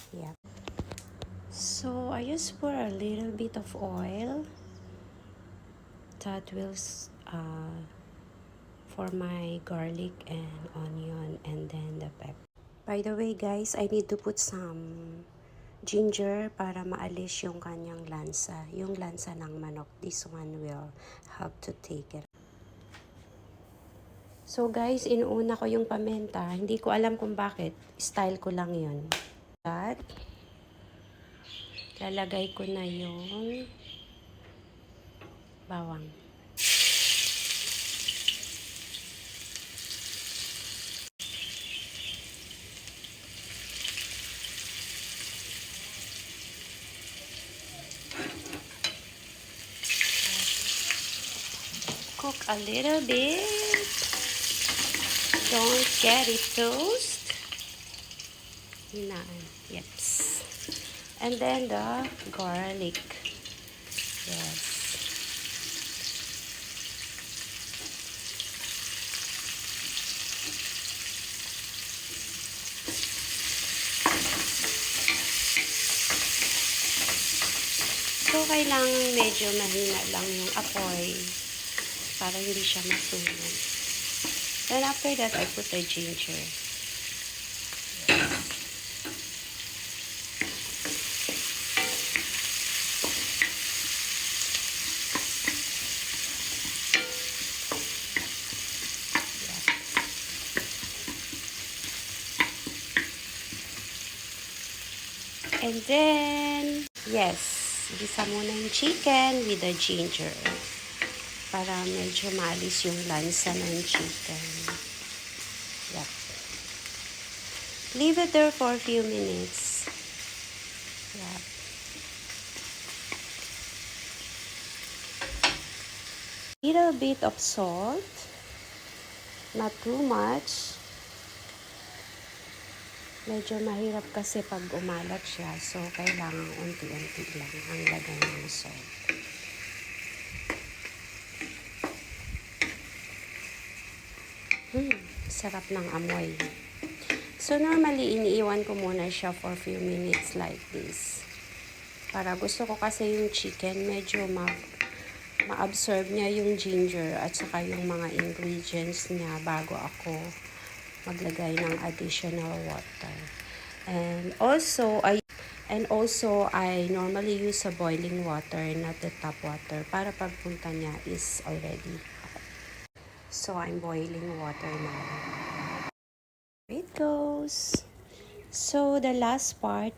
Yeah. So I just pour a little bit of oil that will for my garlic and onion and then the pepper. By the way guys, I need to put some ginger para maalis yung kanyang lansa. Yung lansa ng manok. This one will help to take it. So guys, inuuna ko yung paminta. Hindi ko alam kung bakit. Style ko lang yun. At lalagay ko na yung bawang. Cook a little bit. Don't get it toast. Yes. And then the garlic. Yes. So, kailangan medyo mahina lang yung apoy para hindi siya masunog. Then after that, I put the ginger. And then, yes, gisa muna yung chicken with the ginger para medyo maalis yung lansa ng chicken. Yep. Leave it there for a few minutes. Yep. Little bit of salt, not too much. Medyo mahirap kasi pag umalat siya, so kailangan unti-unti lang ang lagay ng salt. Sarap ng amoy. So normally, iniiwan ko muna siya for a few minutes like this. Para gusto ko kasi yung chicken, medyo ma-absorb niya yung ginger at saka yung mga ingredients niya bago ako maglagay ng additional water. And also I normally use a boiling water, not the tap water, para pagpunta niya is already hot. So I'm boiling water now. Here it goes. So the last part,